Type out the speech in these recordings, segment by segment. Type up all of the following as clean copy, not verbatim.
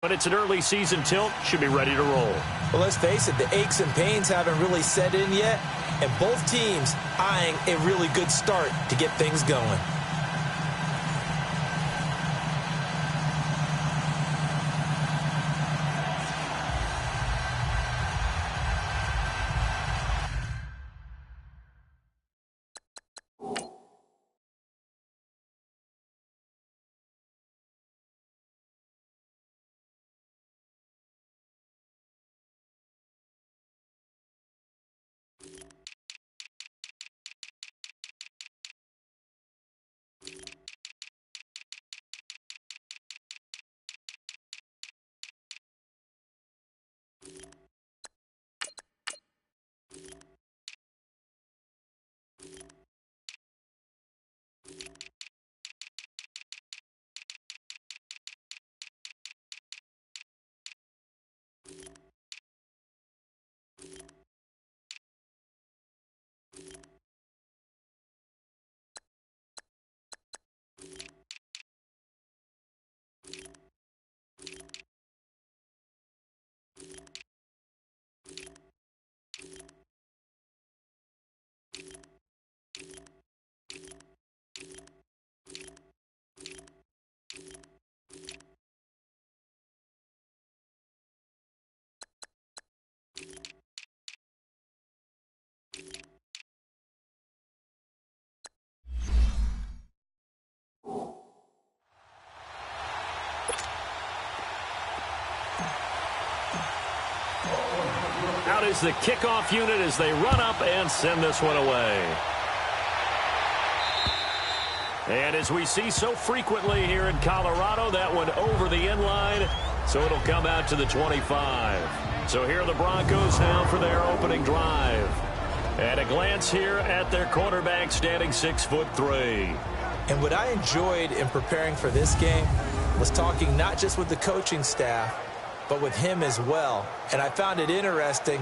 But it's an early season tilt, should be ready to roll. Well, let's face it, the aches and pains haven't really set in yet, and both teams eyeing a really good start to get things going. Out is the kickoff unit as they run up and send this one away. And as we see so frequently here in Colorado, that one over the end line, so it'll come out to the 25. So here are the Broncos now for their opening drive. At a glance here at their quarterback, standing 6'3". And what I enjoyed in preparing for this game was talking not just with the coaching staff, but with him as well. And I found it interesting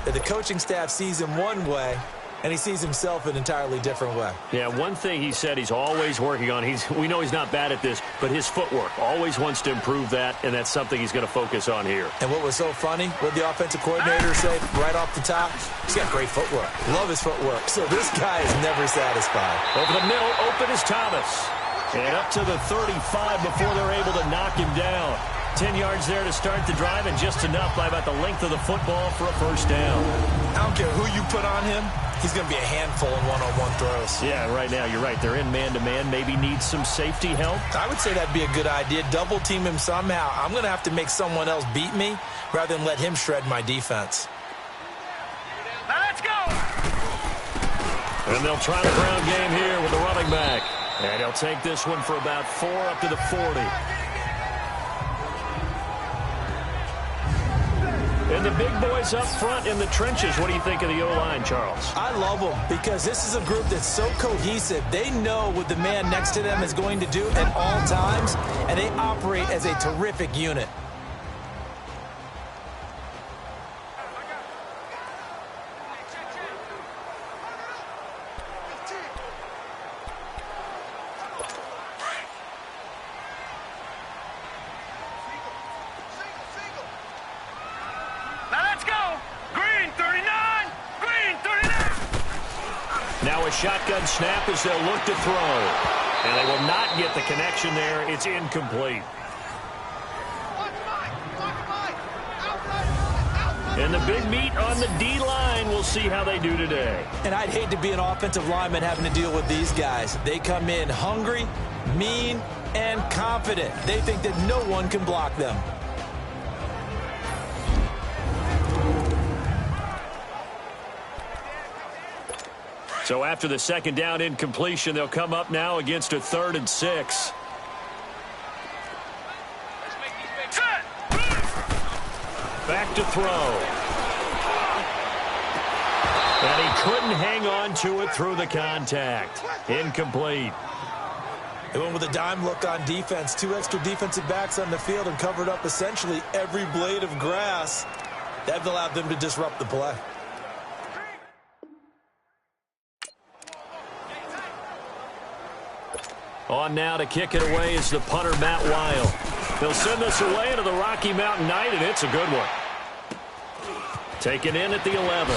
that the coaching staff sees him one way, and he sees himself an entirely different way. Yeah, one thing he said he's always working on, we know he's not bad at this, but his footwork, always wants to improve that, and that's something he's going to focus on here. And what was so funny, what the offensive coordinator said right off the top, he's got great footwork. Love his footwork. So this guy is never satisfied. Over the middle, open is Thomas. And up to the 35 before they're able to knock him down. 10 yards there to start the drive, and just enough by about the length of the football for a first down. I don't care who you put on him, he's going to be a handful in one-on-one throws. Yeah, right now, you're right. They're in man-to-man. Maybe needs some safety help. I would say that'd be a good idea. Double team him somehow. I'm going to have to make someone else beat me rather than let him shred my defense. Now let's go! And they'll try the ground game here with the running back. And he'll take this one for about 4 up to the 40. And the big boys up front in the trenches. What do you think of the O-line, Charles? I love them because this is a group that's so cohesive. They know what the man next to them is going to do at all times, and they operate as a terrific unit. Now a shotgun snap as they'll look to throw. And they will not get the connection there. It's incomplete. And the big meat on the D-line. We'll see how they do today. And I'd hate to be an offensive lineman having to deal with these guys. They come in hungry, mean, and confident. They think that no one can block them. So after the second down incompletion, they'll come up now against a 3rd and 6. Back to throw. And he couldn't hang on to it through the contact. Incomplete. They went with a dime look on defense. 2 extra defensive backs on the field and covered up essentially every blade of grass. That allowed them to disrupt the play. On now to kick it away is the punter, Matt Weil. They'll send this away into the Rocky Mountain Night, and it's a good one. Taken in at the 11.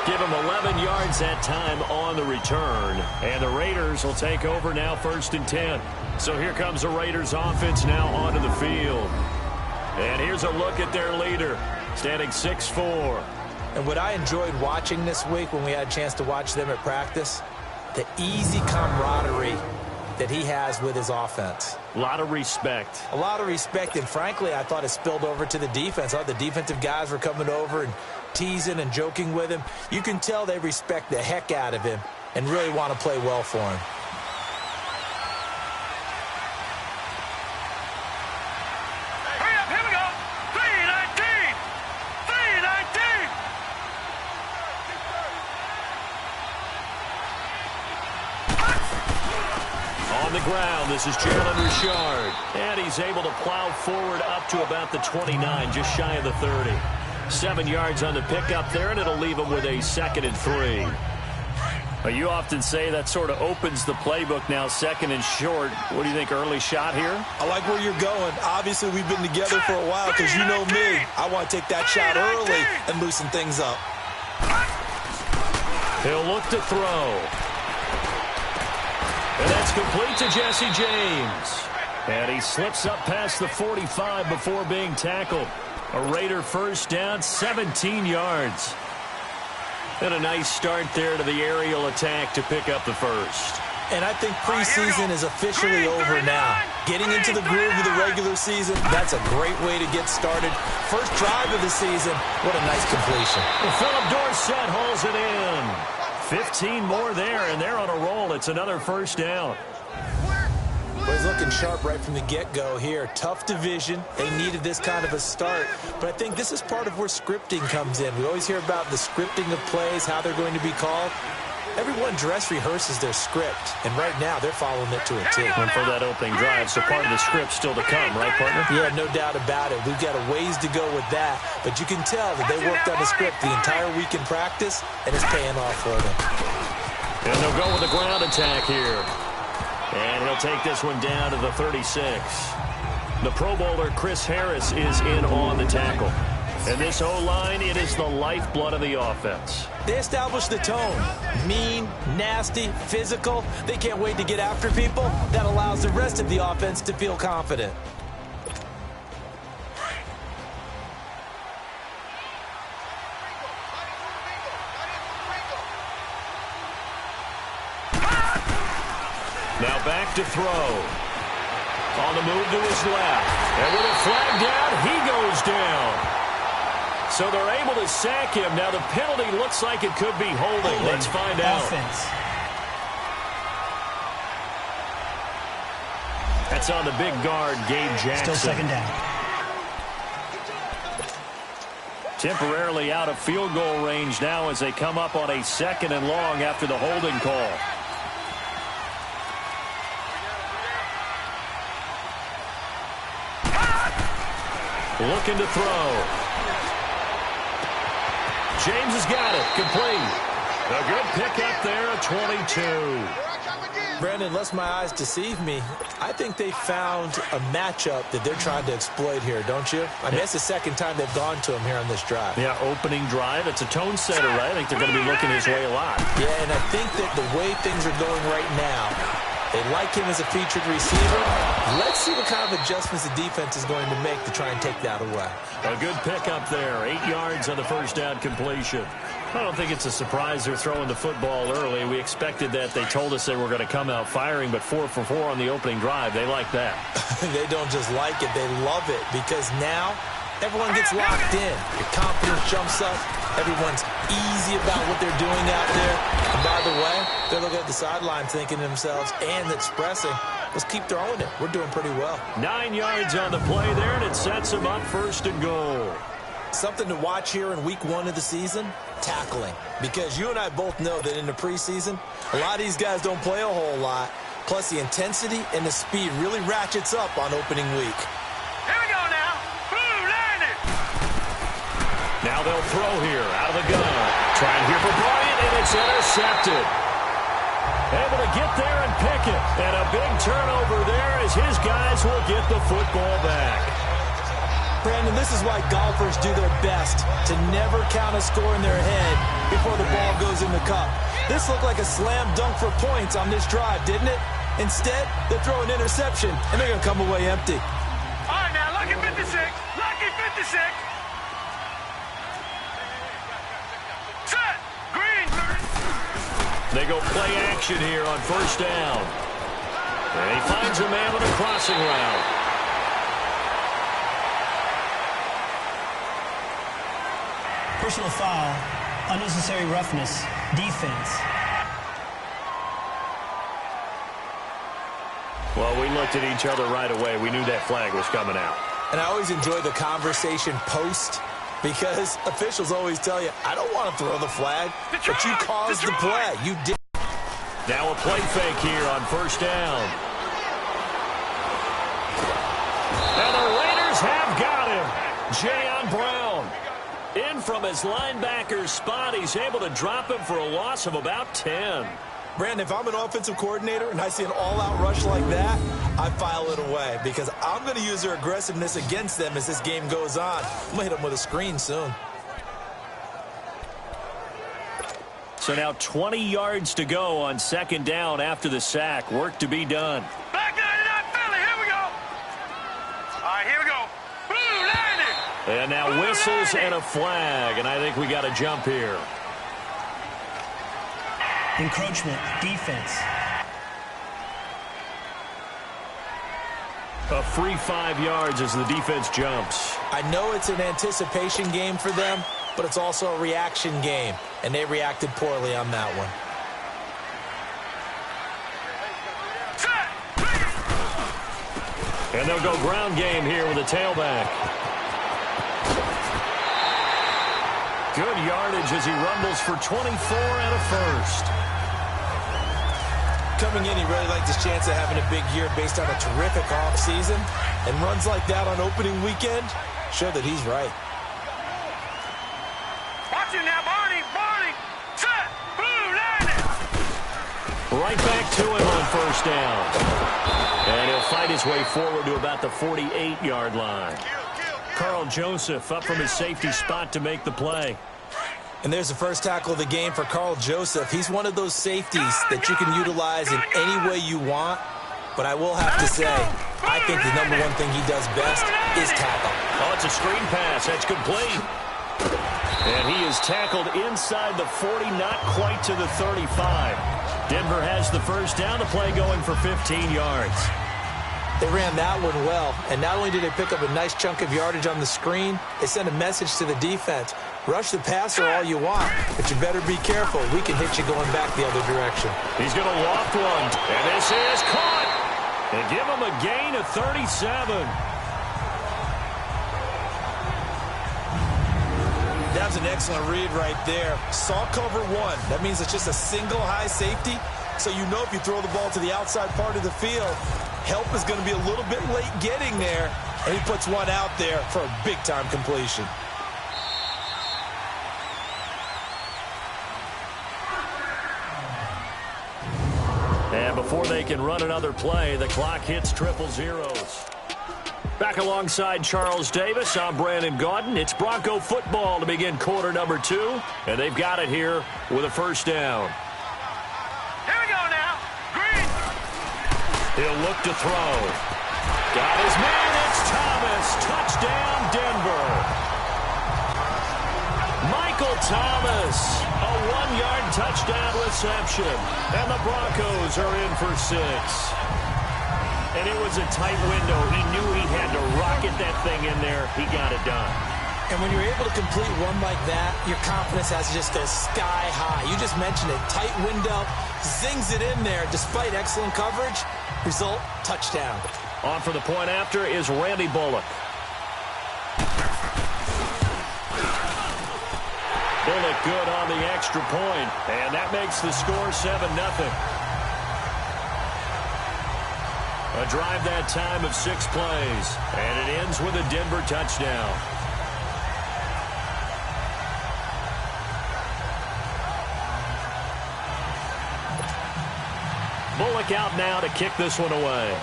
Give him 11 yards that time on the return. And the Raiders will take over now 1st and 10. So here comes the Raiders offense now onto the field. And here's a look at their leader, standing 6'4". And what I enjoyed watching this week when we had a chance to watch them at practice, the easy camaraderie that he has with his offense. A lot of respect. A lot of respect, and frankly, I thought it spilled over to the defense. All the defensive guys were coming over and teasing and joking with him. You can tell they respect the heck out of him and really want to play well for him. Hurry up, here we go. 319. 319. On the ground, this is Jalen Richard. And he's able to plow forward up to about the 29, just shy of the 30. 7 yards on the pickup there, and it'll leave him with a 2nd and 3. Well, you often say that sort of opens the playbook now, 2nd and short. What do you think, early shot here? I like where you're going. Obviously, we've been together for a while because you know me. I want to take that shot early and loosen things up. He'll look to throw. And that's complete to Jesse James. And he slips up past the 45 before being tackled. A Raider first down, 17 yards. And a nice start there to the aerial attack to pick up the first. And I think preseason is officially over now. Getting into the groove of the regular season, that's a great way to get started. First drive of the season, what a nice completion. Well, Philip Dorsett hauls it in. 15 more there, and they're on a roll. It's another first down. Well, he's looking sharp right from the get-go here. Tough division. They needed this kind of a start. But I think this is part of where scripting comes in. We always hear about the scripting of plays, how they're going to be called. Everyone dress rehearses their script, and right now they're following it to a T. And for that opening drive, so part of the script still to come, right, partner? Yeah, no doubt about it. We've got a ways to go with that, but you can tell that they worked on the script the entire week in practice, and it's paying off for them. And they'll go with the ground attack here. And he'll take this one down to the 36. The Pro Bowler Chris Harris is in on the tackle. And this O-line, it is the lifeblood of the offense. They establish the tone. Mean, nasty, physical. They can't wait to get after people. That allows the rest of the offense to feel confident. Now back to throw. On the move to his left. And with a flag down, he goes down. So they're able to sack him. Now the penalty looks like it could be holding. Let's find out. Offense. That's on the big guard, Gabe Jackson. Still 2nd down. Temporarily out of field goal range now as they come up on a 2nd and long after the holding call. Looking to throw. James has got it. Complete. A good pickup there at 22. Brandon, lest my eyes deceive me, I think they found a matchup that they're trying to exploit here, don't you? I mean, that's the 2nd time they've gone to him here on this drive. Yeah, opening drive. It's a tone setter, right? I think they're going to be looking his way a lot. Yeah, and I think that the way things are going right now, they like him as a featured receiver. Let's see what kind of adjustments the defense is going to make to try and take that away. A good pickup there. 8 yards on the first down completion. I don't think it's a surprise they're throwing the football early. We expected that. They told us they were going to come out firing, but 4 for 4 on the opening drive. They like that. They don't just like it. They love it because now everyone gets locked in. Your confidence jumps up. Everyone's easy about what they're doing out there. And by the way, they're looking at the sideline thinking to themselves and expressing, let's keep throwing it. We're doing pretty well. 9 yards on the play there, and it sets them up 1st and goal. Something to watch here in week 1 of the season, tackling. Because you and I both know that in the preseason, a lot of these guys don't play a whole lot. Plus, the intensity and the speed really ratchets up on opening week. Here we go now. Blue, line it. Now they'll throw here out of the gun. Trying here for Bryant, and it's intercepted. Able to get there and pick it. And a big turnover there as his guys will get the football back. Brandon, this is why golfers do their best to never count a score in their head before the ball goes in the cup. This looked like a slam dunk for points on this drive, didn't it? Instead, they throw an interception, and they're going to come away empty. All right, now, lucky 56. Lucky 56. Set. Green. They go play action here on first down. And he finds a man with a crossing route. Personal foul, unnecessary roughness, defense. Well, we looked at each other right away. We knew that flag was coming out. And I always enjoy the conversation post because officials always tell you, I don't want to throw the flag, but you caused the play. You did. Now a play fake here on first down. And the Raiders have got him. Jayon Brown. In from his linebacker spot, he's able to drop him for a loss of about 10. Brandon, if I'm an offensive coordinator and I see an all-out rush like that, I file it away because I'm going to use their aggressiveness against them as this game goes on. I'm going to hit them with a screen soon. So now 20 yards to go on second down after the sack. Work to be done. Back 99 Philly. Here we go. All right, here we go. Blue landing. And now whistles and a flag, and I think we got a jump here. Encroachment, defense. A free 5 yards as the defense jumps. I know it's an anticipation game for them, but it's also a reaction game, and they reacted poorly on that one. And they'll go ground game here with a tailback. Good yardage as he rumbles for 24 and a first. Coming in, he really liked his chance of having a big year based on a terrific offseason, and runs like that on opening weekend show that he's right. Watch it now, Barney. Barney. Set. Blue landing. Right back to him on first down. And he'll fight his way forward to about the 48-yard line. Carl Joseph up from his safety spot to make the play. And there's the first tackle of the game for Carl Joseph. He's one of those safeties that you can utilize in any way you want. But I will have to say, I think the number one thing he does best is tackle. Oh, it's a screen pass. That's complete. And he is tackled inside the 40, not quite to the 35. Denver has the first down. The play going for 15 yards. They ran that one well, and not only did they pick up a nice chunk of yardage on the screen, they sent a message to the defense. Rush the passer all you want, but you better be careful. We can hit you going back the other direction. He's going to loft one, and this is caught. And give him a gain of 37. That was an excellent read right there. Saw cover one. That means it's just a single high safety. So you know if you throw the ball to the outside part of the field, help is going to be a little bit late getting there. And he puts one out there for a big-time completion. And before they can run another play, the clock hits triple zeros. Back alongside Charles Davis, I'm Brandon Gaudin. It's Bronco football to begin quarter number 2. And they've got it here with a first down. Here we go now. Green. He'll look to throw. Got his man. It's Thomas. Touchdown, Denver. Michael Thomas. A 1-yard touchdown reception. And the Broncos are in for 6. And it was a tight window. He knew he had to rocket that thing in there. He got it done. And when you're able to complete one like that, your confidence has to just go sky high. You just mentioned it. Tight window, zings it in there despite excellent coverage. Result, touchdown. On for the point after is Randy Bullock. Bullock good on the extra point. And that makes the score 7-0. A drive that time of 6 plays. And it ends with a Denver touchdown. Bullock out now to kick this one away.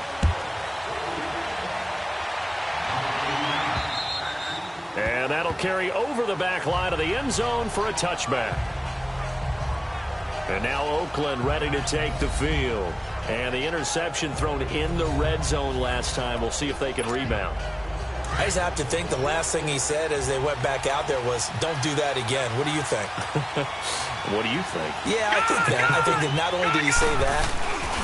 And that'll carry over the back line of the end zone for a touchback. And now Oakland ready to take the field. And the interception thrown in the red zone last time. We'll see if they can rebound. I just have to think the last thing he said as they went back out there was, don't do that again. What do you think? What do you think? Yeah, I think that. I think that not only did he say that,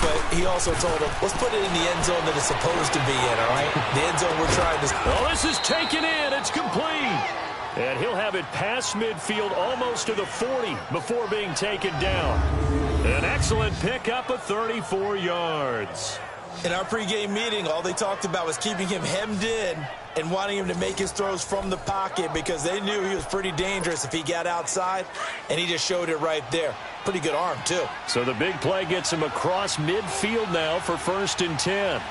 but he also told him, let's put it in the end zone that it's supposed to be in, all right? The end zone we're trying to... Oh, this is taken in. It's complete. And he'll have it past midfield almost to the 40 before being taken down. An excellent pickup of 34 yards. In our pregame meeting, all they talked about was keeping him hemmed in and wanting him to make his throws from the pocket because they knew he was pretty dangerous if he got outside, and he just showed it right there. Pretty good arm, too. So the big play gets him across midfield now for 1st and 10.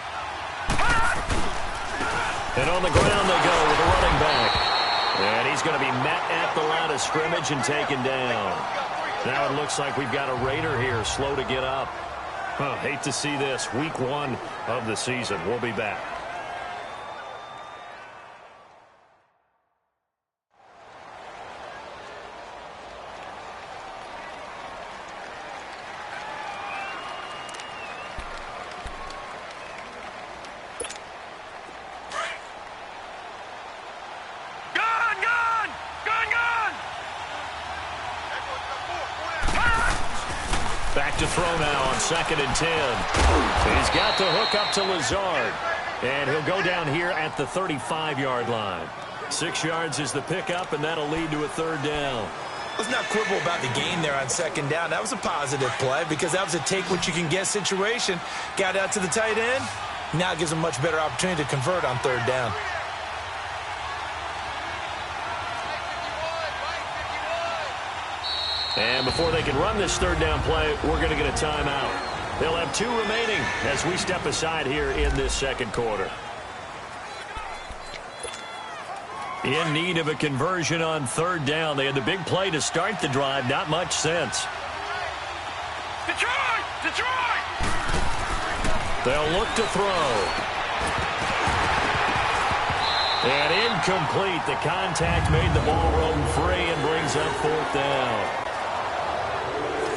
And on the ground they go with a running back. And he's going to be met at the line of scrimmage and taken down. Now it looks like we've got a Raider here slow to get up. Hate to see this. Week 1 of the season. We'll be back. Back to throw now on 2nd and 10. He's got the hook up to Lazard. And he'll go down here at the 35-yard line. 6 yards is the pickup, and that'll lead to a 3rd down. Let's not quibble about the gain there on 2nd down. That was a positive play because that was a take-what-you-can-get situation. Got out to the tight end. Now it gives him a much better opportunity to convert on 3rd down. And before they can run this 3rd down play, we're going to get a timeout. They'll have 2 remaining as we step aside here in this 2nd quarter. In need of a conversion on 3rd down. They had the big play to start the drive. Not much sense. Detroit! Detroit! They'll look to throw. And incomplete. The contact made the ball roam free and brings up 4th down.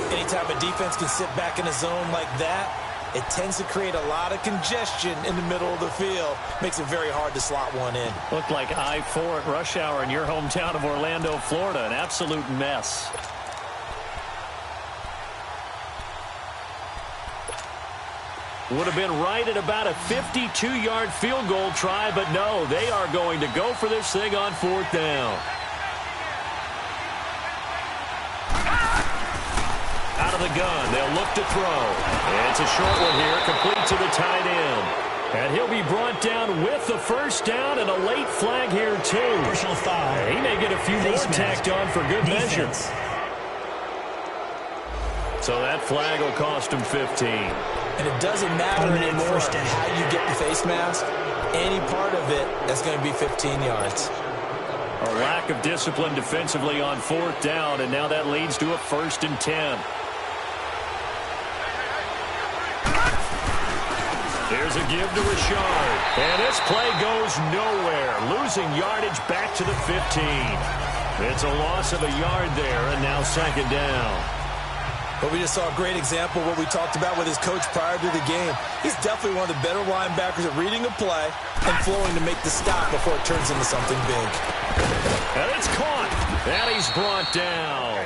Anytime a defense can sit back in a zone like that, it tends to create a lot of congestion in the middle of the field. Makes it very hard to slot one in. Looked like I-4 at rush hour in your hometown of Orlando, Florida. An absolute mess. Would have been right at about a 52-yard field goal try, but no, they are going to go for this thing on 4th down. Out of the gun, they'll look to throw. And it's a short one here, complete to the tight end. And he'll be brought down with the 1st down and a late flag here, too. Personal foul. And he may get a few more tacked on for good measure. So that flag will cost him 15. And it doesn't matter anymore how you get the face mask. Any part of it, that's going to be 15 yards. A lack of discipline defensively on 4th down, and now that leads to a 1st and 10. Here's a give to Richard. And this play goes nowhere. Losing yardage back to the 15. It's a loss of a yard there, and now 2nd down. But we just saw a great example of what we talked about with his coach prior to the game. He's definitely one of the better linebackers at reading a play and flowing to make the stop before it turns into something big. And it's caught. And he's brought down.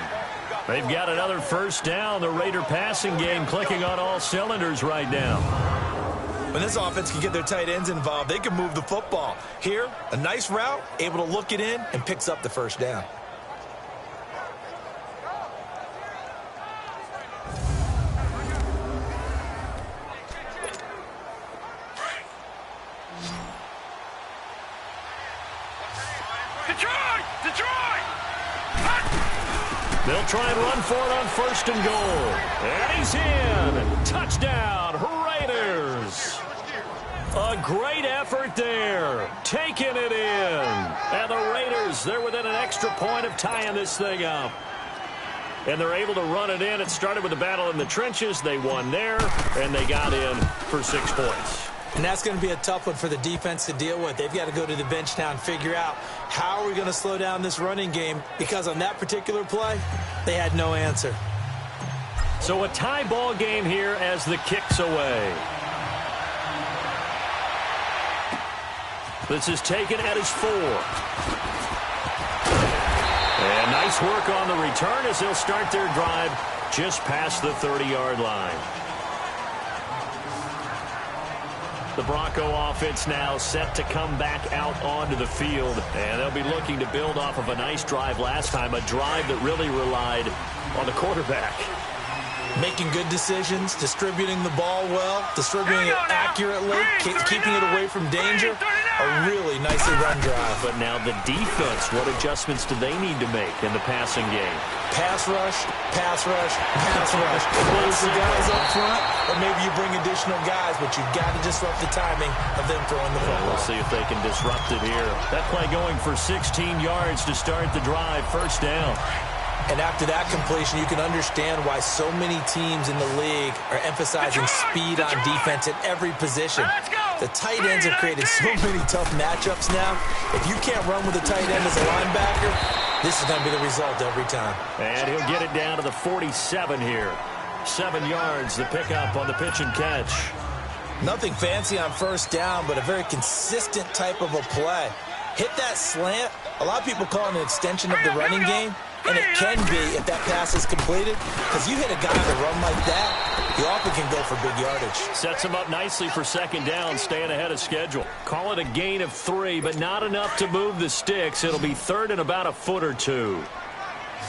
They've got another 1st down. The Raider passing game clicking on all cylinders right now. When this offense can get their tight ends involved, they can move the football. Here, a nice route, able to look it in, and picks up the 1st down. Detroit! Detroit! They'll try and run for it on 1st and goal. And he's in. Touchdown, Raiders. A great effort there. Taking it in. And the Raiders, they're within an extra point of tying this thing up. and they're able to run it in. It started with a battle in the trenches. They won there, and they got in for 6 points. And that's going to be a tough one for the defense to deal with. They've got to go to the bench now and figure out how are we going to slow down this running game, because on that particular play, they had no answer. So a tie ball game here as the kick's away. This is taken at his 4. And nice work on the return as they'll start their drive just past the 30-yard line. The Bronco offense now set to come back out onto the field, and they'll be looking to build off of a nice drive last time, a drive that really relied on the quarterback. Making good decisions, distributing the ball well, distributing it accurately, keeping it away from danger. A really nicely run drive. But now the defense, what adjustments do they need to make in the passing game? Pass rush, pass rush, pass rush. Close the guys up front, or maybe you bring additional guys, but you've got to disrupt the timing of them throwing the football. We'll see if they can disrupt it here. That play going for 16 yards to start the drive, first down. And after that completion, you can understand why so many teams in the league are emphasizing speed on defense at every position. The tight ends have created so many tough matchups now. If you can't run with a tight end as a linebacker, this is going to be the result every time. And he'll get it down to the 47 here. 7 yards, the pickup on the pitch and catch. Nothing fancy on first down, but a very consistent type of a play. Hit that slant. A lot of people call it an extension of the running game. And it can be if that pass is completed, because you hit a guy to run like that, you often can go for big yardage. Sets him up nicely for second down, staying ahead of schedule. Call it a gain of 3, but not enough to move the sticks. It'll be third and about a foot or 2.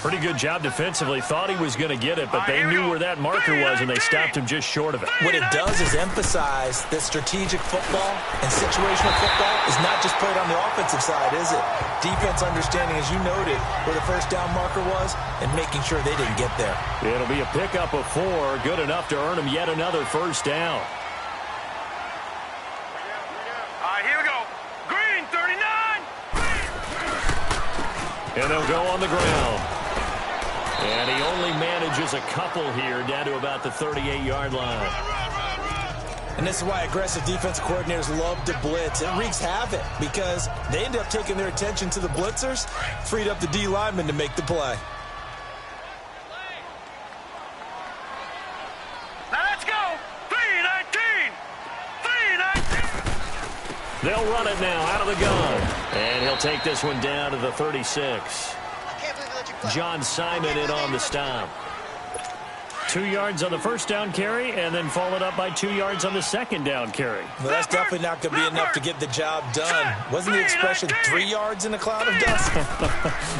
Pretty good job defensively. Thought he was going to get it, but they knew where that marker was, and they stopped him just short of it. What it does is emphasize that strategic football and situational football is not just played on the offensive side, is it? Defense understanding, as you noted, where the first down marker was and making sure they didn't get there. It'll be a pickup of 4, good enough to earn him yet another first down. All right, here we go. Green, 39. And they'll go on the ground. And he only manages a couple here down to about the 38-yard line. And this is why aggressive defense coordinators love to blitz. It wreaks havoc because they end up taking their attention to the blitzers, freed up the D lineman to make the play. Now let's go. 3-19. 3-19. They'll run it now out of the gun. And he'll take this one down to the 36. John Simon in on the stop. 2 yards on the first down carry, and then followed up by 2 yards on the second down carry. Well, that's definitely not going to be enough to get the job done. Wasn't the expression 3 yards in a cloud of dust?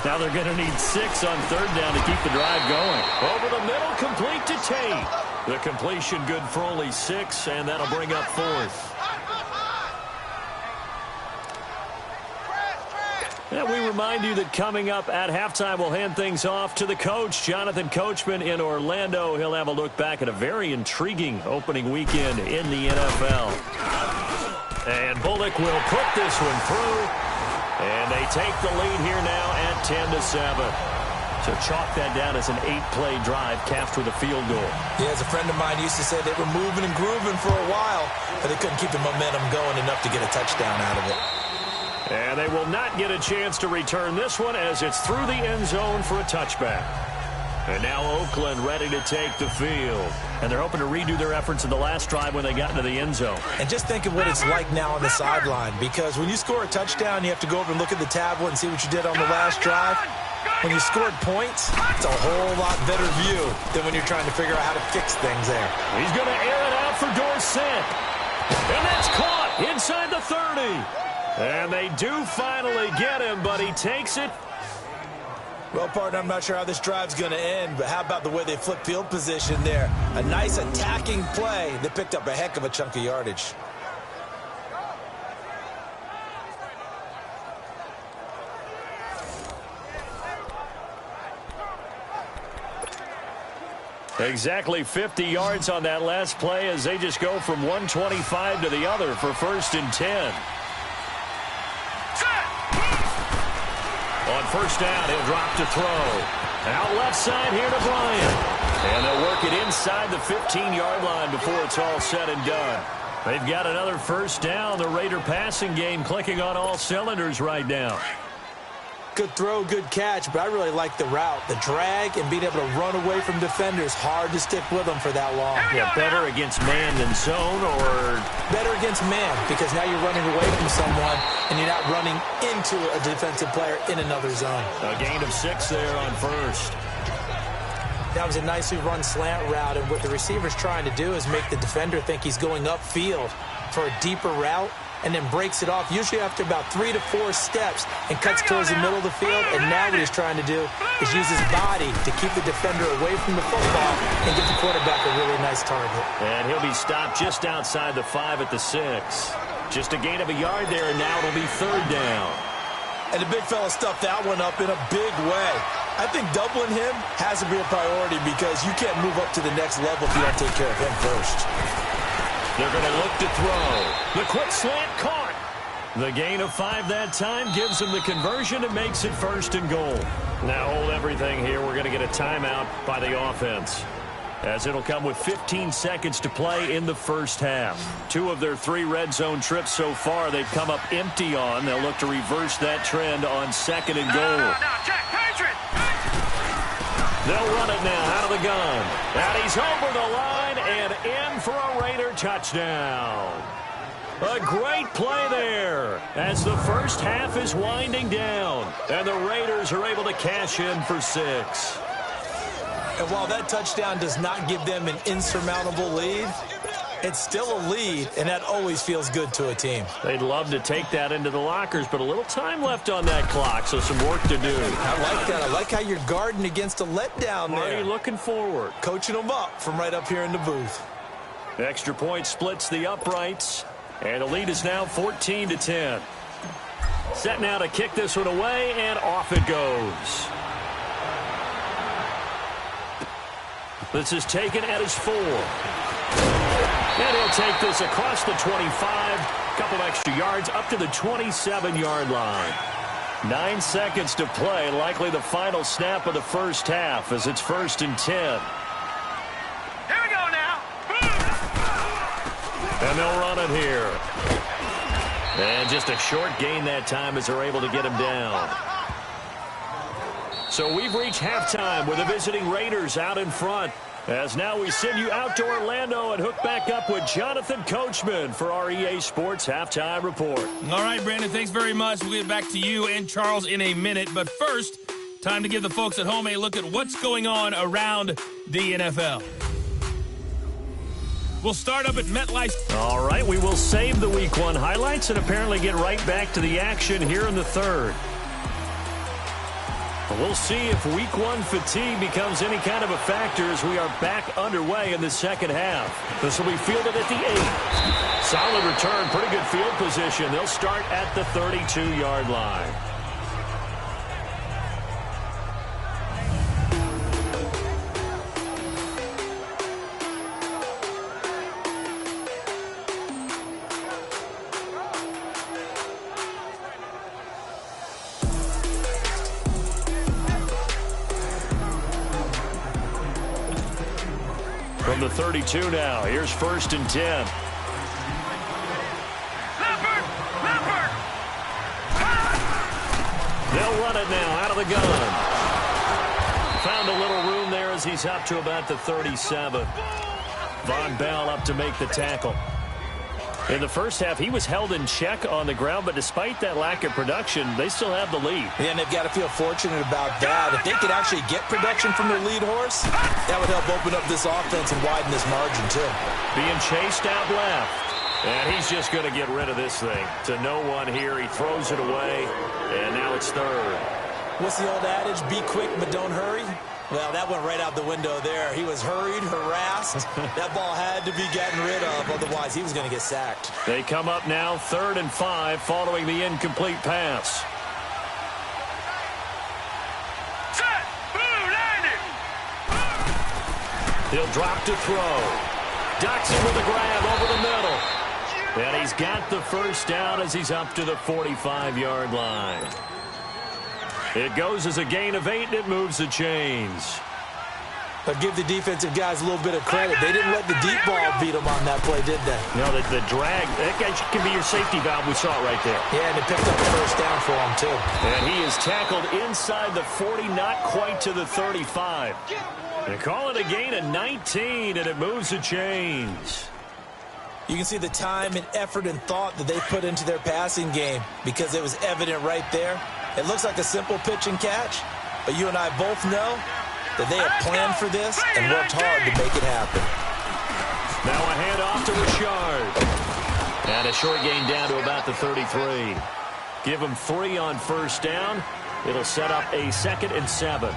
Now they're going to need 6 on third down to keep the drive going. Over the middle, complete to Tate. The completion good for only 6, and that'll bring up fourth. And we remind you that coming up at halftime, we'll hand things off to the coach, Jonathan Coachman in Orlando. He'll have a look back at a very intriguing opening weekend in the NFL. And Bullock will put this one through. And they take the lead here now at 10-7. So chalk that down as an 8-play drive capped with a field goal. Yeah, as a friend of mine used to say, they were moving and grooving for a while, but they couldn't keep the momentum going enough to get a touchdown out of it. And they will not get a chance to return this one as it's through the end zone for a touchback. And now Oakland ready to take the field. And they're hoping to redo their efforts in the last drive when they got into the end zone. And just think of what it's like now on the sideline, because when you score a touchdown, you have to go over and look at the tablet and see what you did on the last drive. When you scored points, it's a whole lot better view than when you're trying to figure out how to fix things there. He's going to air it out for Dorsett. And that's caught inside the 30. And they do finally get him, but he takes it. Well, partner, I'm not sure how this drive's going to end, but how about the way they flip field position there? A nice attacking play that picked up a heck of a chunk of yardage. Exactly 50 yards on that last play as they just go from 125 to the other for 1st and 10. On on first down, he'll drop to throw. Out left side here to Bryant. And they'll work it inside the 15-yard line before it's all said and done. They've got another first down. The Raider passing game clicking on all cylinders right now. Good throw, good catch, but I really like the route. The drag and being able to run away from defenders. Hard to stick with them for that long. Yeah, better against man than zone, or better against man, because now you're running away from someone and you're not running into a defensive player in another zone. A gain of 6 there on first. That was a nicely run slant route, and what the receiver's trying to do is make the defender think he's going upfield for a deeper route, and then breaks it off, usually after about 3 to 4 steps, and cuts towards the middle of the field. And now what he's trying to do is use his body to keep the defender away from the football and get the quarterback a really nice target. And he'll be stopped just outside the 5 at the 6. Just a gain of a yard there, and now it'll be 3rd down. And the big fella stuffed that one up in a big way. I think doubling him has to be a priority, because you can't move up to the next level if you don't take care of him first. They're going to look to throw. The quick slant caught. The gain of 5 that time gives them the conversion and makes it 1st and goal. Now hold everything here. We're going to get a timeout by the offense, as it'll come with 15 seconds to play in the first half. 2 of their 3 red zone trips so far they've come up empty on. They'll look to reverse that trend on 2nd and goal. No, Jack, Patriot. They'll run it now out of the gun. And he's over the line and in for a Raider touchdown. A great play there as the first half is winding down. And the Raiders are able to cash in for 6. And while that touchdown does not give them an insurmountable lead, it's still a lead, and that always feels good to a team. They'd love to take that into the lockers, but a little time left on that clock, so some work to do. I like that. I like how you're guarding against a letdown there. Marty looking forward. Coaching them up from right up here in the booth. Extra point splits the uprights, and the lead is now 14-10. Set now to kick this one away, and off it goes. This is taken at his 4. And he'll take this across the 25. A couple extra yards up to the 27-yard line. 9 seconds to play. Likely the final snap of the first half as it's 1st and 10. Here we go now. And they'll run it here. And just a short gain that time as they're able to get him down. So we've reached halftime with the visiting Raiders out in front. As now we send you out to Orlando and hook back up with Jonathan Coachman for our EA Sports Halftime Report. All right, Brandon, thanks very much. We'll get back to you and Charles in a minute. But first, time to give the folks at home a look at what's going on around the NFL. We'll start up at MetLife. All right, we will save the Week 1 highlights and apparently get right back to the action here in the 3rd. We'll see if Week 1 fatigue becomes any kind of a factor as we are back underway in the second half. This will be fielded at the 8. Solid return, pretty good field position. They'll start at the 32-yard line. From the 32 now, here's 1st and 10. Leopard! They'll run it now out of the gun. Found a little room there as he's up to about the 37. Von Bell up to make the tackle. In the first half, he was held in check on the ground, but despite that lack of production, they still have the lead. Yeah, and they've got to feel fortunate about that. If they could actually get production from their lead horse, that would help open up this offense and widen this margin, too. Being chased out left. And he's just going to get rid of this thing. To no one here. He throws it away, and now it's 3rd. What's the old adage? Be quick, but don't hurry? Well, that went right out the window there. He was hurried, harassed. That ball had to be gotten rid of, otherwise he was going to get sacked. They come up now 3rd and 5 following the incomplete pass. Set! Boom! Landed! He'll drop to throw. Doxson with a grab over the middle. And he's got the first down as he's up to the 45-yard line. It goes as a gain of 8, and it moves the chains. But give the defensive guys a little bit of credit. They didn't let the deep ball beat them on that play, did they? No, the drag, that guy can be your safety valve. We saw it right there. Yeah, and it picked up a first down for him, too. And he is tackled inside the 40, not quite to the 35. They call it a gain of 19, and it moves the chains. You can see the time and effort and thought that they put into their passing game because it was evident right there. It looks like a simple pitch and catch, but you and I both know that they have planned for this and worked hard to make it happen. Now a handoff to Richard. And a short gain down to about the 33. Give him 3 on first down. It'll set up a 2nd and 7.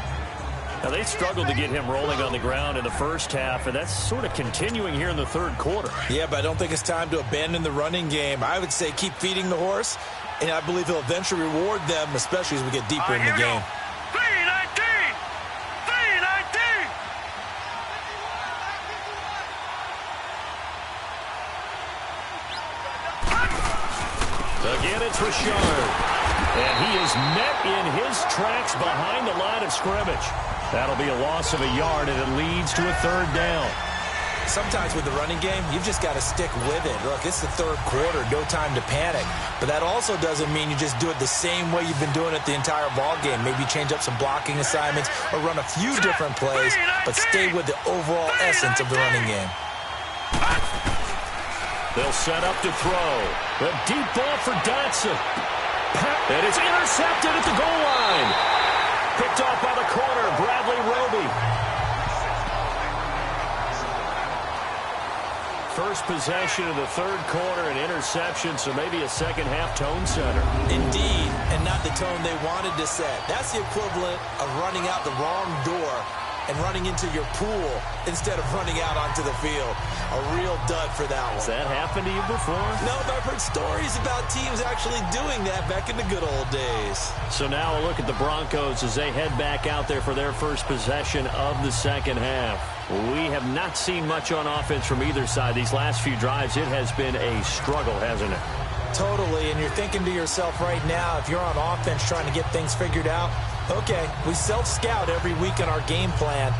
Now, they struggled to get him rolling on the ground in the first half, and that's sort of continuing here in the third quarter. Yeah, but I don't think it's time to abandon the running game. I would say keep feeding the horse, and I believe he'll eventually reward them, especially as we get deeper in the game. 319! 319! Again, it's Richard. And he is met in his tracks behind the line of scrimmage. That'll be a loss of a yard, and it leads to a 3rd down. Sometimes with the running game, you've just got to stick with it. Look, it's the third quarter, no time to panic. But that also doesn't mean you just do it the same way you've been doing it the entire ball game. Maybe change up some blocking assignments or run a few different plays, but stay with the overall essence of the running game. They'll set up to throw. The deep ball for Dotson. And it's intercepted at the goal line. Picked off by the corner, Bradley Roby. First possession of the third quarter, an interception, so maybe a second-half tone setter. Indeed, and not the tone they wanted to set. That's the equivalent of running out the wrong door and running into your pool instead of running out onto the field. A real dud for that one. Has that happened to you before? No, but I've heard stories about teams actually doing that back in the good old days. So now a look at the Broncos as they head back out there for their first possession of the second half. We have not seen much on offense from either side. These last few drives, it has been a struggle, hasn't it? Totally, and you're thinking to yourself right now, if you're on offense trying to get things figured out, okay, we self-scout every week in our game plan.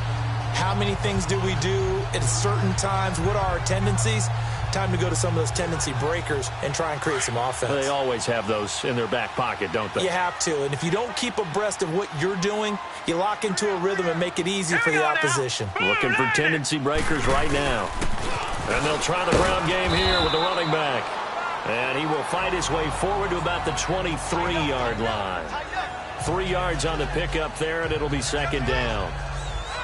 How many things do we do at certain times? What are our tendencies? Time to go to some of those tendency breakers and try and create some offense. They always have those in their back pocket, don't they? You have to, and if you don't keep abreast of what you're doing, you lock into a rhythm and make it easy for the opposition. Looking for tendency breakers right now. And they'll try the ground game here with the running back. And he will fight his way forward to about the 23-yard line. 3 yards on the pickup there, and it'll be second down.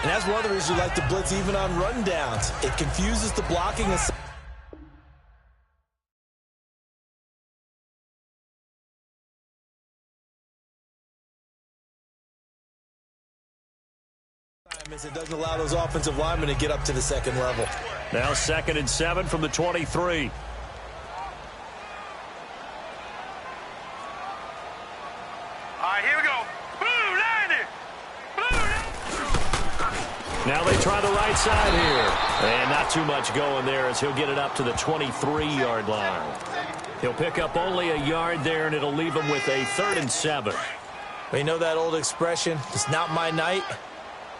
And that's one of the reasons you like to blitz even on rundowns. It confuses the blocking assignment. It doesn't allow those offensive linemen to get up to the second level. Now 2nd and 7 from the 23. Here we go. Blue 90. Now they try the right side here. And not too much going there as he'll get it up to the 23-yard line. He'll pick up only a yard there, and it'll leave him with a 3rd and 7. Well, you know that old expression, it's not my night?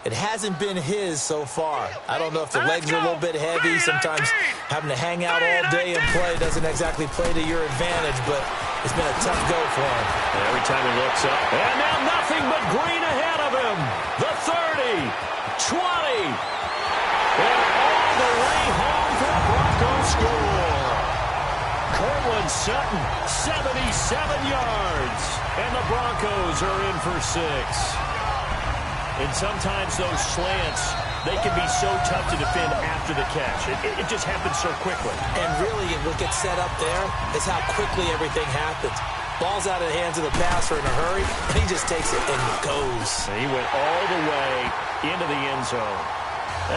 It hasn't been his so far. I don't know if the legs are a little bit heavy. Sometimes having to hang out all day and play doesn't exactly play to your advantage, but it's been a tough go for him. And every time he looks up, and now nothing but green ahead of him. The 30, 20, and all the way home for a Broncos score. Cortland Sutton, 77 yards, and the Broncos are in for 6. And sometimes those slants, they can be so tough to defend after the catch. It just happens so quickly. And really, what gets set up there is how quickly everything happens. Ball's out of the hands of the passer in a hurry, and he just takes it and goes. And he went all the way into the end zone.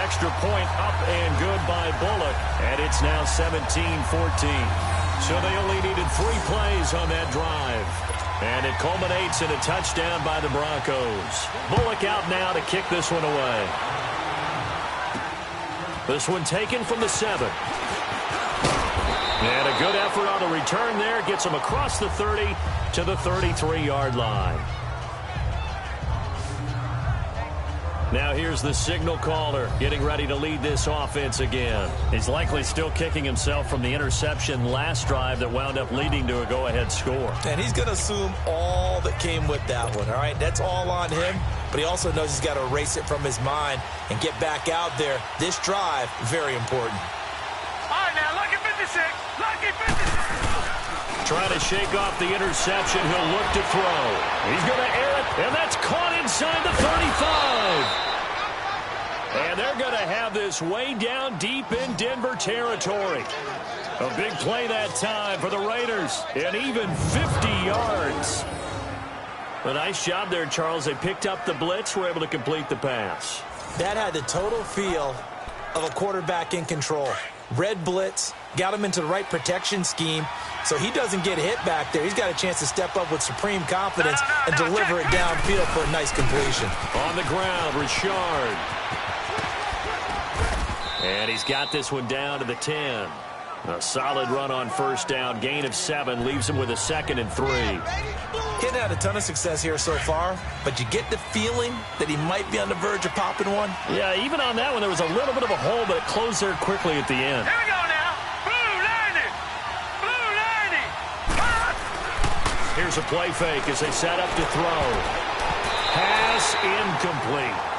Extra point up and good by Bullock, and it's now 17-14. So they only needed 3 plays on that drive. And it culminates in a touchdown by the Broncos. Bullock out now to kick this one away. This one taken from the 7. And a good effort on the return there. Gets him across the 30 to the 33-yard line. Now here's the signal caller getting ready to lead this offense again. He's likely still kicking himself from the interception last drive that wound up leading to a go-ahead score. And he's going to assume all that came with that one, all right? That's all on him, but he also knows he's got to erase it from his mind and get back out there. This drive, very important. All right, now, lucky 56. Lucky 56. Trying to shake off the interception. He'll look to throw. He's going to air it, and that's caught inside the 35. And they're going to have this way down deep in Denver territory. A big play that time for the Raiders, and even 50 yards. A nice job there, Charles. They picked up the blitz, were able to complete the pass. That had the total feel of a quarterback in control. Red blitz, got him into the right protection scheme, so he doesn't get hit back there. He's got a chance to step up with supreme confidence and deliver it downfield for a nice completion. On the ground, Richard. And he's got this one down to the 10. A solid run on first down. Gain of 7 leaves him with a 2nd and 3. He hadn't had a ton of success here so far, but you get the feeling that he might be on the verge of popping one. Yeah, even on that one, there was a little bit of a hole, but it closed there quickly at the end. Here we go now. Blue 90. Blue 90. Here's a play fake as they set up to throw. Pass incomplete.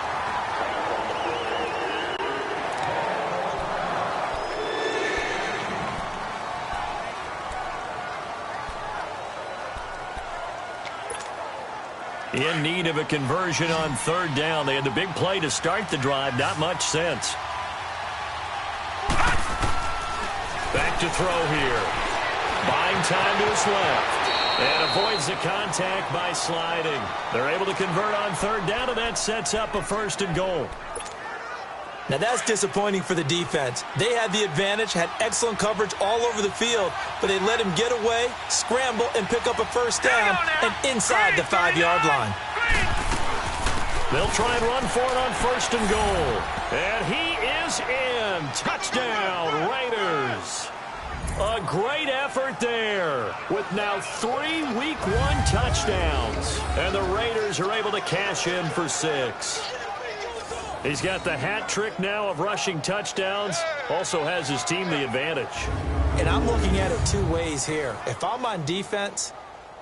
In need of a conversion on 3rd down. They had the big play to start the drive. Not much sense. Back to throw here. Buying time to his left. And avoids the contact by sliding. They're able to convert on 3rd down, and that sets up a 1st and goal. Now that's disappointing for the defense. They had the advantage, had excellent coverage all over the field, but they let him get away, scramble, and pick up a 1st down and inside the 5-yard line. They'll try and run for it on 1st and goal. And he is in. Touchdown, Raiders. A great effort there with now 3 Week 1 touchdowns. And the Raiders are able to cash in for 6. He's got the hat trick now of rushing touchdowns. Also has his team the advantage. And I'm looking at it 2 ways here. If I'm on defense,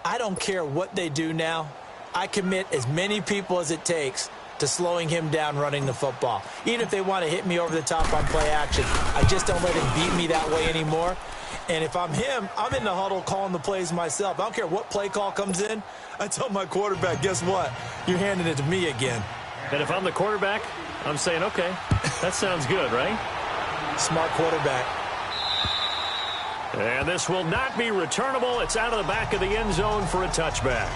I don't care what they do now. I commit as many people as it takes to slowing him down running the football. Even if they want to hit me over the top on play action, I just don't let him beat me that way anymore. And if I'm him, I'm in the huddle calling the plays myself. I don't care what play call comes in. I tell my quarterback, guess what? You're handing it to me again. And if I'm the quarterback, I'm saying, okay, that sounds good, right? Smart quarterback. And this will not be returnable. It's out of the back of the end zone for a touchback.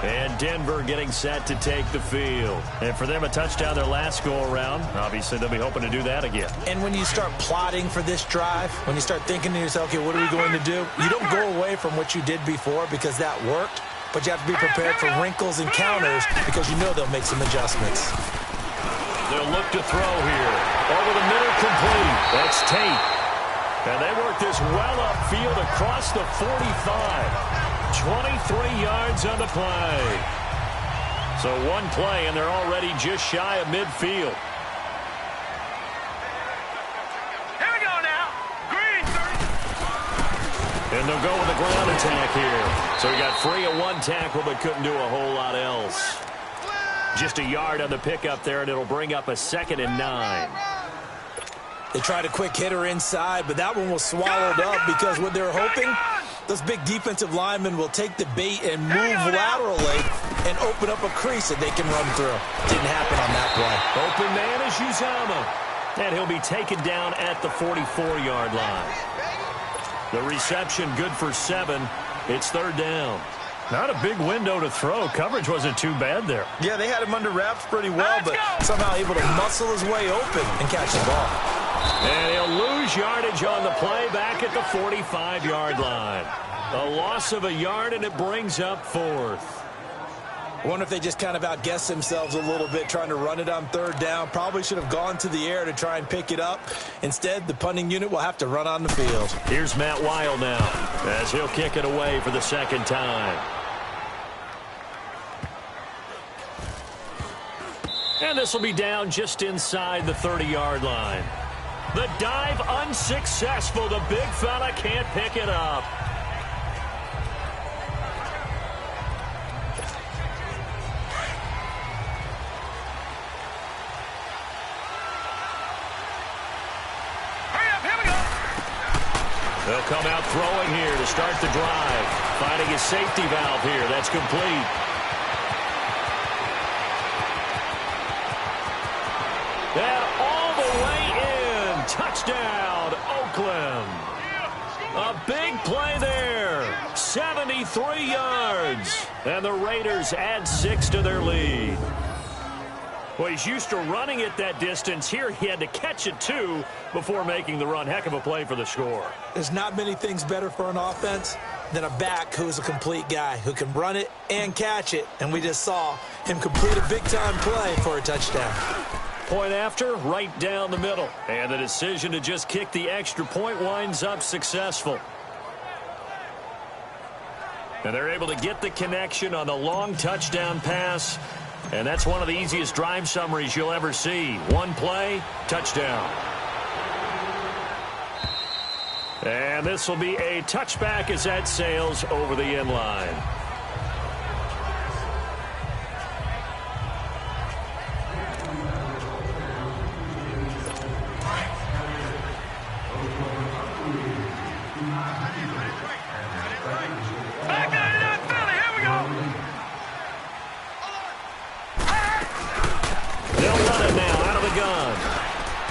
And Denver getting set to take the field. And for them, a touchdown their last go-around. Obviously, they'll be hoping to do that again. And when you start plotting for this drive, when you start thinking to yourself, okay, what are we going to do? You don't go away from what you did before because that worked. But you have to be prepared for wrinkles and counters because you know they'll make some adjustments. They'll look to throw here. Over the middle, complete. That's Tate. And they work this well upfield across the 45. 23 yards on the play. So 1 play, and they're already just shy of midfield. Here we go now. Green 30. And they'll go with the ground attack here. So he got free of 1 tackle, but couldn't do a whole lot else. Just a yard on the pickup there, and it'll bring up a 2nd and 9. They tried a quick hitter inside, but that one was swallowed up because what they're hoping, those big defensive linemen will take the bait and move laterally and open up a crease that they can run through. Didn't happen on that play. Open man is Uzama. And he'll be taken down at the 44-yard line. The reception good for 7. It's 3rd down. Not a big window to throw. Coverage wasn't too bad there. Yeah, they had him under wraps pretty well, but somehow able to muscle his way open and catch the ball. And he'll lose yardage on the play back at the 45-yard line. A loss of a yard, and it brings up 4th. I wonder if they just kind of outguessed themselves a little bit trying to run it on 3rd down. Probably should have gone to the air to try and pick it up. Instead, the punting unit will have to run on the field. Here's Matt Weil now as he'll kick it away for the 2nd time. And this will be down just inside the 30-yard line. The dive unsuccessful. The big fella can't pick it up. They'll come out throwing here to start the drive. Finding his safety valve here. That's complete. And all the way in. Touchdown, Oakland. A big play there. 73 yards. And the Raiders add 6 to their lead. Well, he's used to running it that distance. Here he had to catch it, too, before making the run. Heck of a play for the score. There's not many things better for an offense than a back who's a complete guy, who can run it and catch it. And we just saw him complete a big-time play for a touchdown. Point after, right down the middle. And the decision to just kick the extra point winds up successful. And they're able to get the connection on the long touchdown pass. And that's one of the easiest drive summaries you'll ever see. One play, touchdown. And this will be a touchback as that sails over the end line.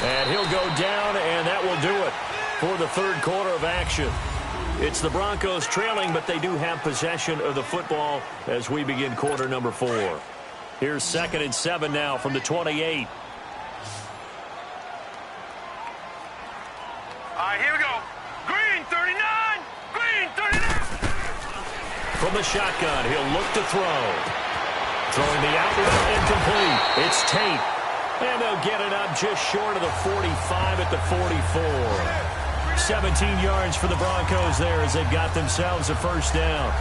And he'll go down, and that will do it for the third quarter of action. It's the Broncos trailing, but they do have possession of the football as we begin quarter number 4. Here's 2nd and 7 now from the 28. All right, here we go. Green 39. Green 39. From the shotgun, he'll look to throw. Throwing the out route incomplete. It's Tate. And they'll get it up just short of the 45 at the 44. 17 yards for the Broncos there as they've got themselves a first down.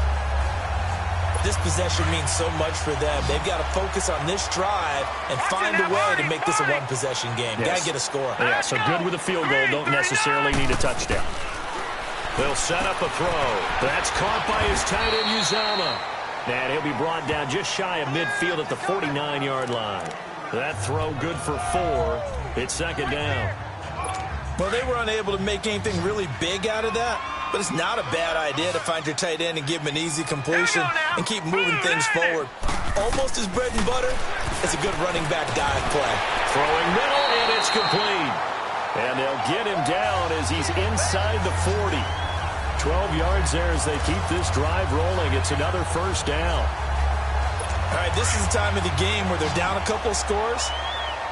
This possession means so much for them. They've got to focus on this drive and find a way to make this a one-possession game. Yes. Got to get a score. Yeah, so good with a field goal. Don't necessarily need a touchdown. They'll set up a throw. That's caught by his tight end, Uzama. And he'll be brought down just shy of midfield at the 49-yard line. That throw good for 4. It's 2nd down. Well, they were unable to make anything really big out of that, but it's not a bad idea to find your tight end and give him an easy completion and keep moving things forward. Almost as bread and butter as a good running back dive play. Throwing middle, and it's complete. And they'll get him down as he's inside the 40. 12 yards there as they keep this drive rolling. It's another first down. All right, this is the time of the game where they're down a couple of scores,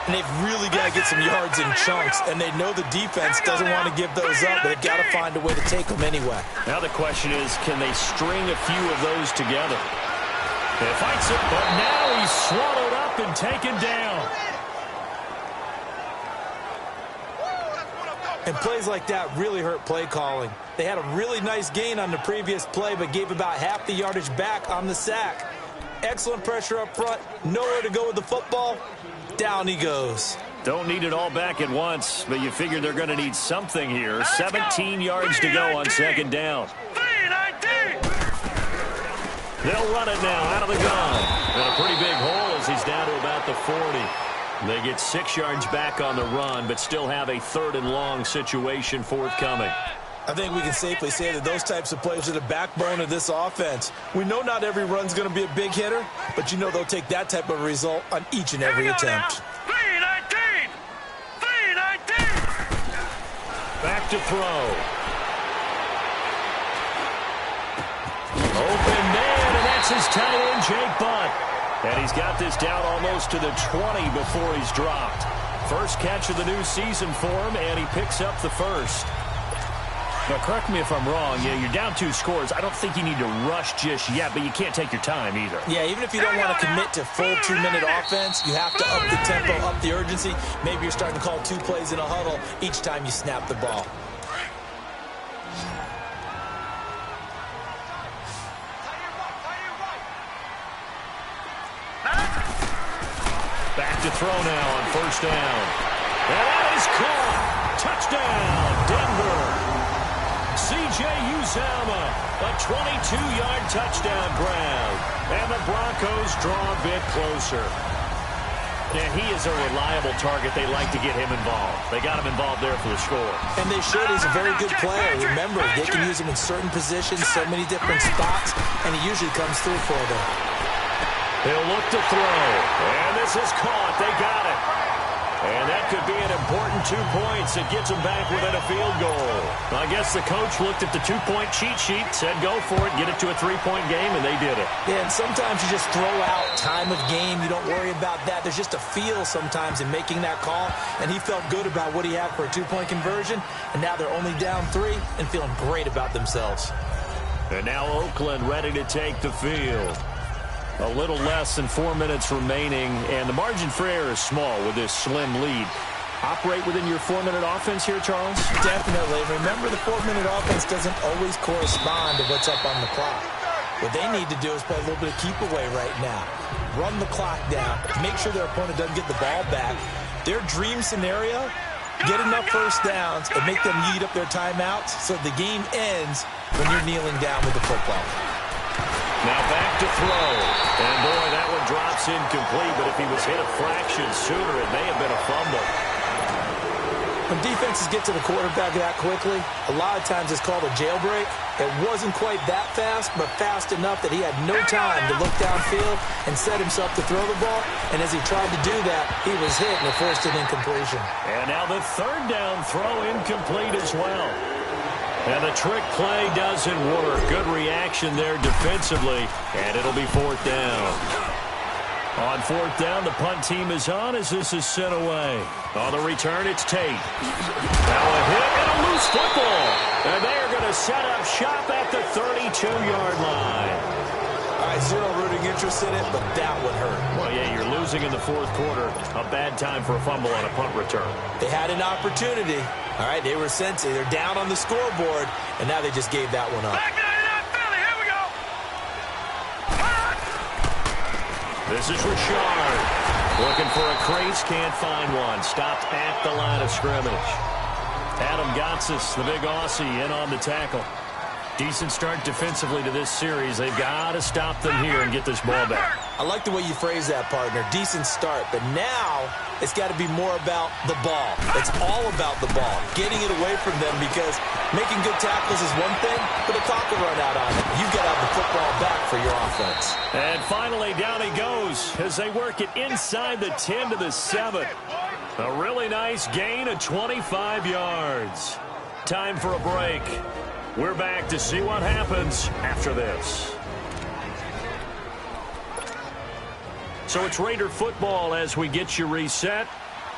and they've really got to get some yards in chunks, and they know the defense doesn't want to give those up, but they've got to find a way to take them anyway. Now the question is, can they string a few of those together? He fights it, but now he's swallowed up and taken down. And plays like that really hurt play calling. They had a really nice gain on the previous play, but gave about half the yardage back on the sack. Excellent pressure up front. Nowhere to go with the football. Down he goes. Don't need it all back at once, but you figure they're going to need something here. 17 yards to go on 2nd down. They'll run it now out of the gun. And a pretty big hole as he's down to about the 40. They get 6 yards back on the run, but still have a 3rd and long situation forthcoming. I think we can safely say that those types of plays are the backbone of this offense. We know not every run's going to be a big hitter, but you know they'll take that type of result on each and every attempt. 319! 319! Back to throw. Open man, and that's his tight end, Jake Butt. And he's got this down almost to the 20 before he's dropped. First catch of the new season for him, and he picks up the first. Now, correct me if I'm wrong. Yeah, you're down 2 scores. I don't think you need to rush just yet, but you can't take your time either. Yeah, even if you don't want to commit to full 2-minute offense, you have to up the tempo, up the urgency. Maybe you're starting to call 2 plays in a huddle each time you snap the ball. Back to throw now on first down. And that is caught. Touchdown, Denver. C.J. Uzomah, a 22-yard touchdown grab. And the Broncos draw a bit closer. Yeah, he is a reliable target. They like to get him involved. They got him involved there for the score. And they should. He's a very good player. Remember, they can use him in certain positions, so many different spots, and he usually comes through for them. He'll look to throw. And this is caught. They got it. And that could be an important 2 points. It gets them back within a field goal. I guess the coach looked at the 2-point cheat sheet, said go for it, get it to a 3-point game, and they did it. Yeah, and sometimes you just throw out time of game. You don't worry about that. There's just a feel sometimes in making that call, and he felt good about what he had for a 2-point conversion, and now they're only down 3 and feeling great about themselves. And now Oakland ready to take the field. A little less than 4 minutes remaining, and the margin for error is small with this slim lead. Operate within your 4-minute offense here, Charles? Definitely. Remember, the 4-minute offense doesn't always correspond to what's up on the clock. What they need to do is play a little bit of keep away right now. Run the clock down. Make sure their opponent doesn't get the ball back. Their dream scenario, get enough first downs and make them eat up their timeouts so the game ends when you're kneeling down with the football. Now back to throw. And boy, that one drops incomplete, but if he was hit a fraction sooner, it may have been a fumble. When defenses get to the quarterback that quickly, a lot of times it's called a jailbreak. It wasn't quite that fast, but fast enough that he had no time to look downfield and set himself to throw the ball. And as he tried to do that, he was hit and it forced an incompletion. And now the third down throw incomplete as well. And the trick play doesn't work. Good reaction there defensively, and it'll be fourth down. On fourth down, the punt team is on as this is sent away. On the return, it's Tate. Now a hit and a loose football. And they are going to set up shop at the 32-yard line. All right, zero rooting interest in it, but that would hurt. Well, yeah, you're losing in the fourth quarter. A bad time for a fumble on a punt return. They had an opportunity. All right, they were sensing. They're down on the scoreboard, and now they just gave that one up. Back to the Philly. Here we go. This is Richard. Looking for a crease, can't find one. Stopped at the line of scrimmage. Adam Gotsis, the big Aussie, in on the tackle. Decent start defensively to this series. They've got to stop them here and get this ball back. I like the way you phrase that, partner. Decent start. But now it's got to be more about the ball. It's all about the ball. Getting it away from them, because making good tackles is one thing, but the clock will run out on it. You've got to have the football back for your offense. And finally, down he goes as they work it inside the 10 to the 7. A really nice gain of 25 yards. Time for a break. We're back to see what happens after this. So it's Raider football as we get you reset.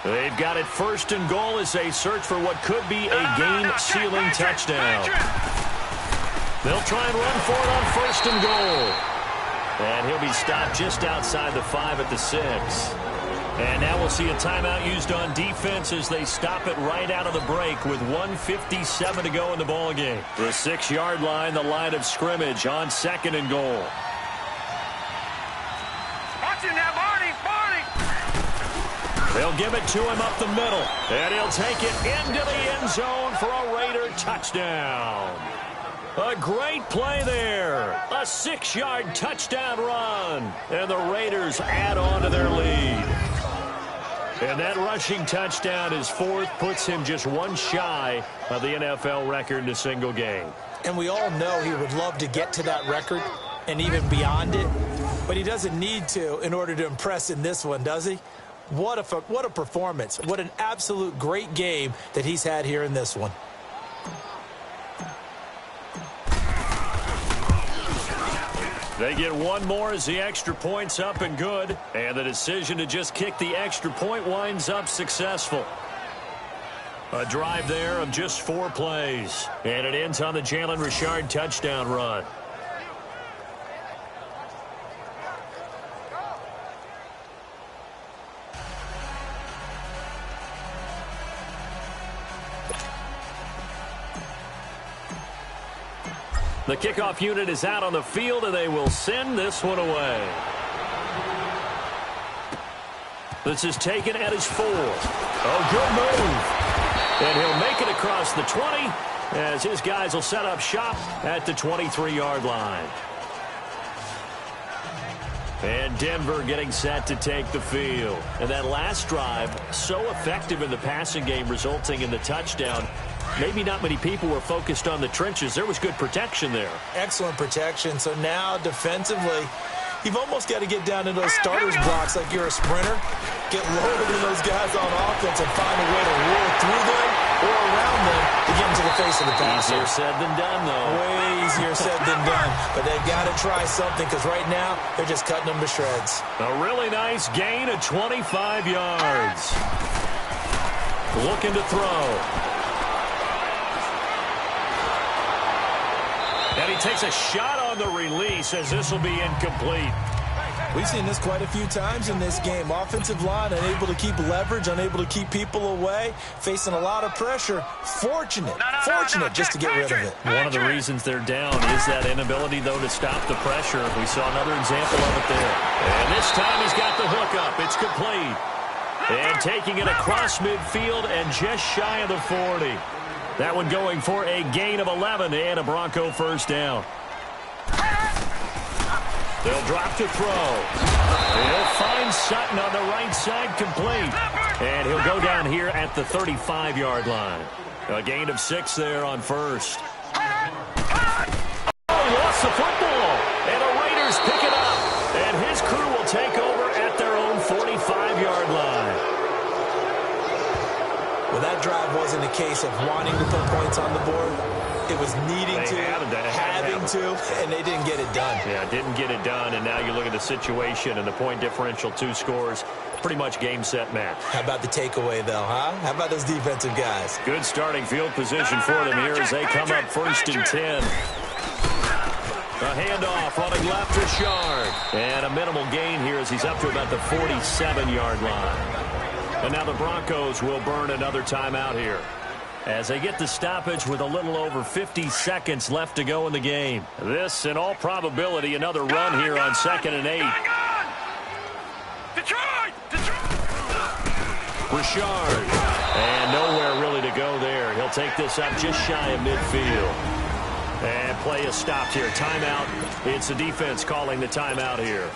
They've got it first and goal as they search for what could be a game-sealing touchdown. They'll try and run for it on first and goal. And he'll be stopped just outside the 5 at the 6. And now we'll see a timeout used on defense as they stop it right out of the break with 1:57 to go in the ballgame. The 6-yard line, the line of scrimmage on second and goal. Watch him now, Barney. They'll give it to him up the middle. And he'll take it into the end zone for a Raider touchdown. A great play there. A 6-yard touchdown run. And the Raiders add on to their lead. And that rushing touchdown is fourth, puts him just one shy of the NFL record in a single game. And we all know he would love to get to that record and even beyond it, but he doesn't need to in order to impress in this one, does he? What a performance. What an absolute great game that he's had here in this one. They get one more as the extra point's up and good. And the decision to just kick the extra point winds up successful. A drive there of just 4 plays. And it ends on the Jalen Richard touchdown run. The kickoff unit is out on the field, and they will send this one away. This is taken at his 4. Oh, good move. And he'll make it across the 20 as his guys will set up shop at the 23-yard line. And Denver getting set to take the field. And that last drive, so effective in the passing game, resulting in the touchdown. Maybe not many people were focused on the trenches. There was good protection there. Excellent protection. So now defensively, you've almost got to get down into those starters blocks like you're a sprinter. Get loaded in those guys on offense and find a way to roll through them or around them to get into the face of the passer. Easier said than done, though. Way easier said than done. But they've got to try something because right now they're just cutting them to shreds. A really nice gain of 25 yards. Looking to throw. And he takes a shot on the release as this will be incomplete. We've seen this quite a few times in this game. Offensive line unable to keep leverage, unable to keep people away, facing a lot of pressure. Fortunate just to get rid of it. One of the reasons they're down is that inability, though, to stop the pressure. We saw another example of it there. And this time he's got the hook up. It's complete. And taking it across midfield and just shy of the 40. That one going for a gain of 11 and a Bronco first down. They'll drop to throw. He'll find Sutton on the right side, complete. And he'll go down here at the 35-yard line. A gain of 6 there on first. Oh, lost the football. And the Raiders pick it up. And his crew will take over at their own 45-yard line. Well, that drive wasn't a case of wanting to put points on the board. It was needing having to, and they didn't get it done. Yeah, didn't get it done, and now you look at the situation and the point differential, 2 scores, pretty much game, set, match. How about the takeaway, though, huh? How about those defensive guys? Good starting field position for them here as they come up 1st and 10. A handoff running left to Shard. And a minimal gain here as he's up to about the 47-yard line. And now the Broncos will burn another timeout here as they get the stoppage with a little over 50 seconds left to go in the game. This, in all probability, another run here on 2nd and 8. Detroit! Richard. And nowhere really to go there. He'll take this up just shy of midfield. And play is stopped here. Timeout. It's the defense calling the timeout here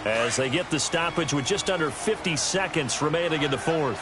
as they get the stoppage with just under 50 seconds remaining in the 4th.